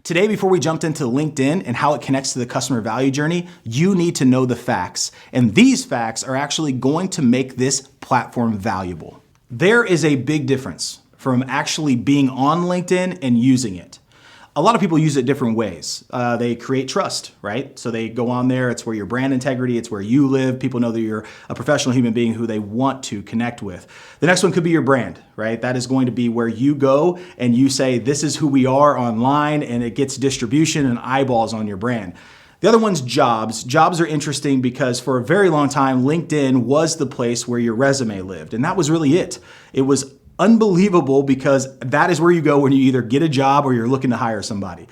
Today, before we jumped into LinkedIn and how it connects to the customer value journey, you need to know the facts. And these facts are actually going to make this platform valuable. There is a big difference from actually being on LinkedIn and using it. A lot of people use it different ways. They create trust, right? So they go on there, it's where your brand integrity, it's where you live. People know that you're a professional human being who they want to connect with. The next one could be your brand, right? That is going to be where you go and you say, this is who we are online, and it gets distribution and eyeballs on your brand. The other one's jobs. Jobs are interesting because for a very long time, LinkedIn was the place where your resume lived. And that was really it. It was unbelievable because that is where you go when you either get a job or you're looking to hire somebody.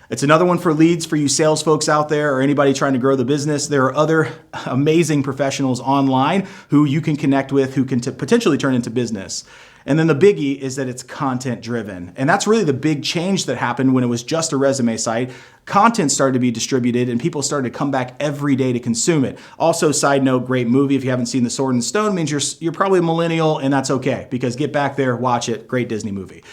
It's another one for leads for you sales folks out there or anybody trying to grow the business. There are other amazing professionals online who you can connect with who can potentially turn into business. And then the biggie is that it's content driven. And that's really the big change that happened when it was just a resume site. Content started to be distributed and people started to come back every day to consume it. Also, side note, great movie. If you haven't seen The Sword and Stone, means you're probably a millennial, and that's okay because get back there, watch it. Great Disney movie.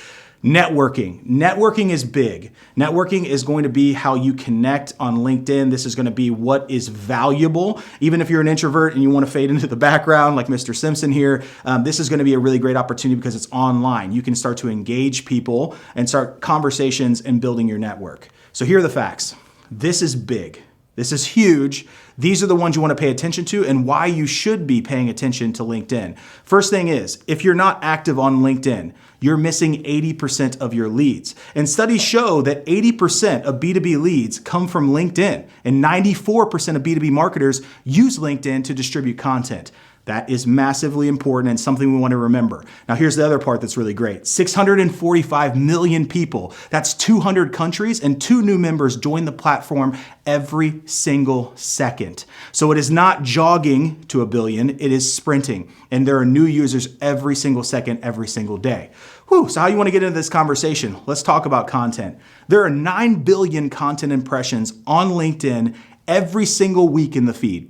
Networking. Networking is big. Networking is going to be how you connect on LinkedIn. This is going to be what is valuable. Even if you're an introvert and you want to fade into the background like Mr. Simpson here, this is going to be a really great opportunity because it's online. You can start to engage people and start conversations and building your network. So here are the facts. This is big. This is huge. These are the ones you want to pay attention to and why you should be paying attention to LinkedIn. First thing is, if you're not active on LinkedIn, you're missing 80% of your leads. And studies show that 80% of B2B leads come from LinkedIn, and 94% of B2B marketers use LinkedIn to distribute content. That is massively important and something we want to remember. Now, here's the other part that's really great. 645 million people, that's 200 countries, and 2 new members join the platform every single second. So it is not jogging to a billion, it is sprinting. And there are new users every single second, every single day. Whew, so how you want to get into this conversation? Let's talk about content. There are 9 billion content impressions on LinkedIn every single week in the feed.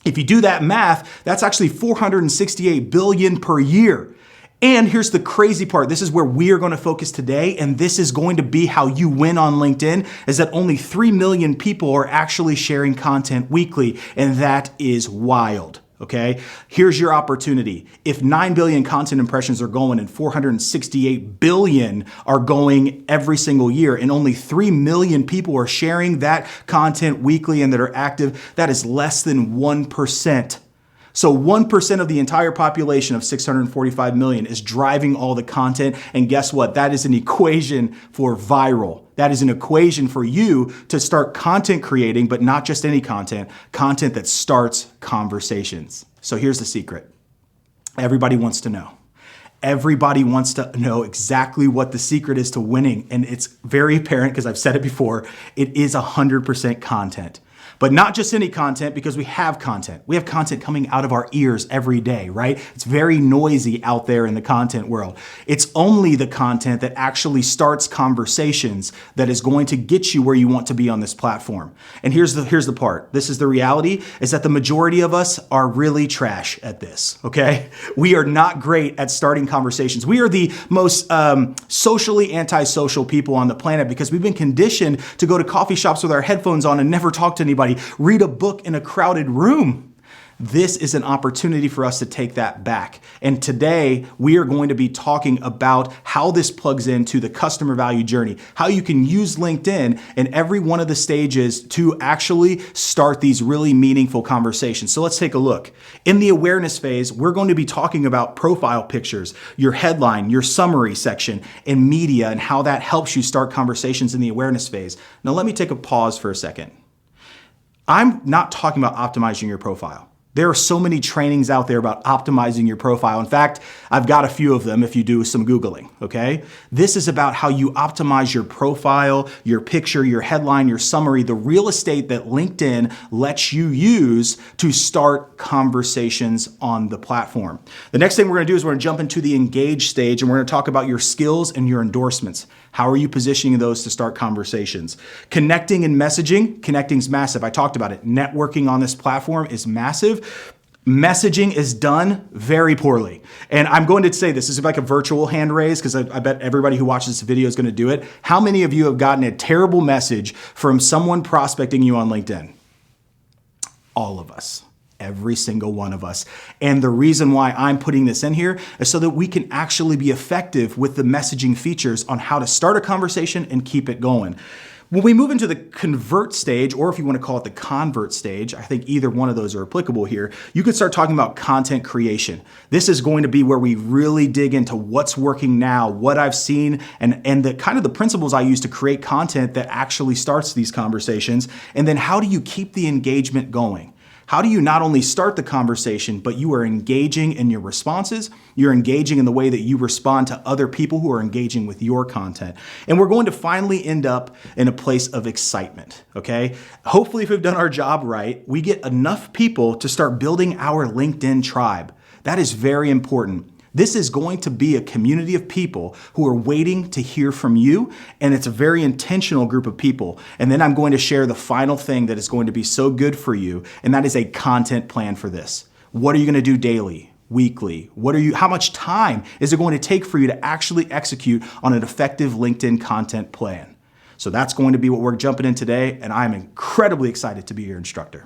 If you do that math, that's actually 468 billion per year. And here's the crazy part. This is where we are going to focus today, and this is going to be how you win on LinkedIn, is that only 3 million people are actually sharing content weekly, and that is wild. Okay, here's your opportunity. If 9 billion content impressions are going and 468 billion are going every single year and only 3 million people are sharing that content weekly and that are active, that is less than 1%. So 1% of the entire population of 645 million is driving all the content. And guess what? That is an equation for viral. That is an equation for you to start content creating, but not just any content that starts conversations. So here's the secret. Everybody wants to know. Everybody wants to know exactly what the secret is to winning. And it's very apparent because I've said it before, it is 100% content. But not just any content, because we have content. We have content coming out of our ears every day, right? It's very noisy out there in the content world. It's only the content that actually starts conversations that is going to get you where you want to be on this platform. And here's the part. This is the reality, is that the majority of us are really trash at this, okay? We are not great at starting conversations. We are the most socially antisocial people on the planet because we've been conditioned to go to coffee shops with our headphones on and never talk to anybody. Read a book in a crowded room. This is an opportunity for us to take that back. And today we are going to be talking about how this plugs into the customer value journey, how you can use LinkedIn in every one of the stages to actually start these really meaningful conversations. So let's take a look. In the awareness phase, we're going to be talking about profile pictures, your headline, your summary section, and media, and how that helps you start conversations in the awareness phase. Now let me take a pause for a second. I'm not talking about optimizing your profile. There are so many trainings out there about optimizing your profile. In fact, I've got a few of them if you do some Googling, okay? This is about how you optimize your profile, your picture, your headline, your summary, the real estate that LinkedIn lets you use to start conversations on the platform. The next thing we're gonna do is we're gonna jump into the engage stage, and we're gonna talk about your skills and your endorsements. How are you positioning those to start conversations? Connecting and messaging. Connecting's massive. I talked about it. Networking on this platform is massive. Messaging is done very poorly. And I'm going to say this is like a virtual hand raise because I bet everybody who watches this video is going to do it. How many of you have gotten a terrible message from someone prospecting you on LinkedIn? All of us. Every single one of us. And the reason why I'm putting this in here is so that we can actually be effective with the messaging features on how to start a conversation and keep it going. When we move into the convert stage, or if you want to call it the convert stage, I think either one of those are applicable here, you could start talking about content creation. This is going to be where we really dig into what's working now, what I've seen, and the kind of the principles I use to create content that actually starts these conversations. And then how do you keep the engagement going? How do you not only start the conversation, but you are engaging in your responses, you're engaging in the way that you respond to other people who are engaging with your content. And we're going to finally end up in a place of excitement, okay? Hopefully, if we've done our job right, we get enough people to start building our LinkedIn tribe. That is very important. This is going to be a community of people who are waiting to hear from you, and it's a very intentional group of people. And then I'm going to share the final thing that is going to be so good for you, and that is a content plan for this. What are you going to do daily, weekly? How much time is it going to take for you to actually execute on an effective LinkedIn content plan? So that's going to be what we're jumping in today, and I'm incredibly excited to be your instructor.